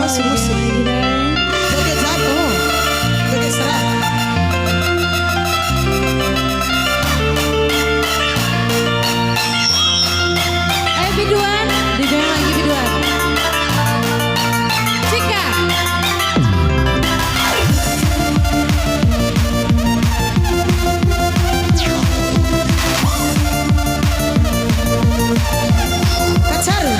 Musik. Joget jatuh. Joget serat. Ayo biduan, digoyang lagi biduan. Cika. Kacaru.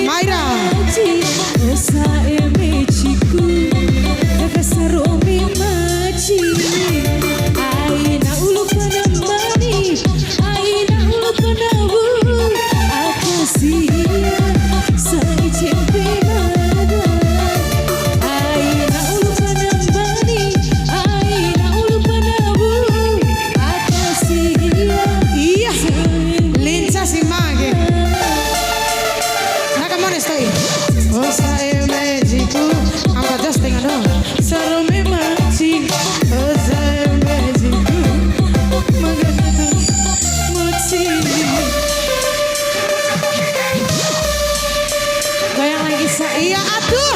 Mayra. Iya, linca si mage. Nakamone estoy. Osa e magico, angkat jas tengah dong. Seru magic, osa e magico, magatu mochi. Goyang lagi sa, iya aduh.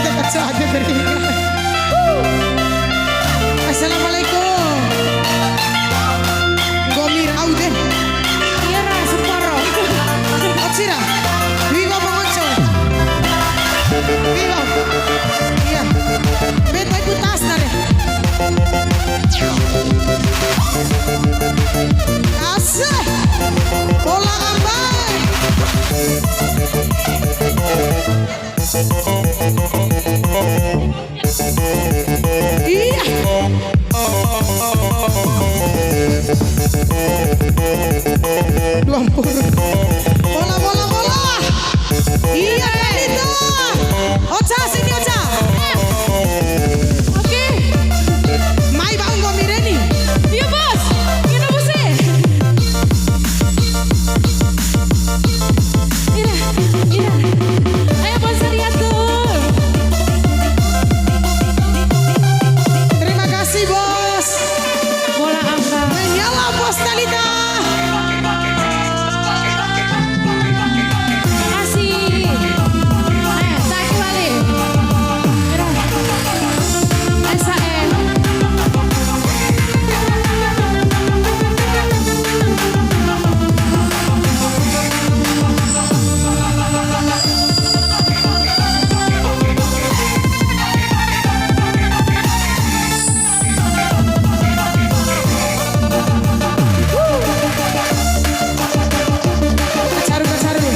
Dekat saja berikan. Assalamualaikum. Gomir aude. Iya Ra, separo. Otsira. Viva Mongocho. Viva. Iya. Beto ikut tas deh. Asik. Bola ambai. Iya. Lumpur. Bola, bola, bola. Iya, itu. Ocha, sini Ocha. Oke. Mai bang gua mireni. Iya bos, kita musik. Ira. Ayo bos diatur. Terima kasih bos. Bola angka. Menyala bos Talita. Kasih. Ayo, tak kembali. Ira. SAN. Kacaru, kacaru.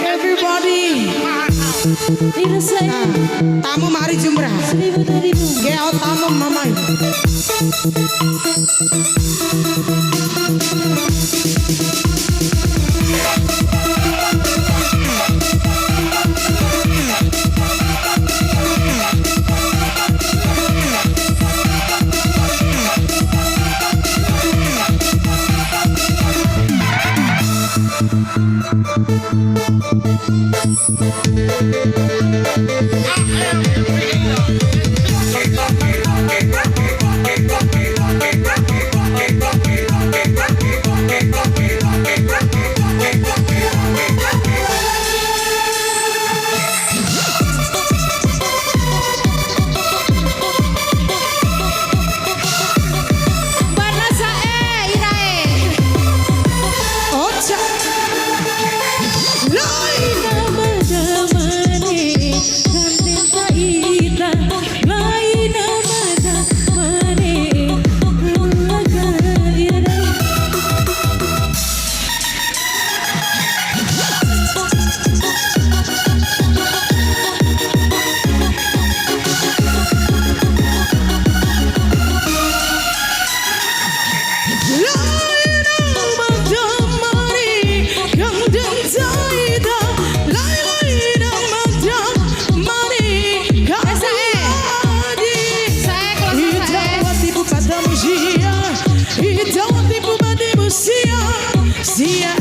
Everybody. Ira saya. Nah, tamu mari jumrah. 1.000. Geo tamu mamai. Loy. Sia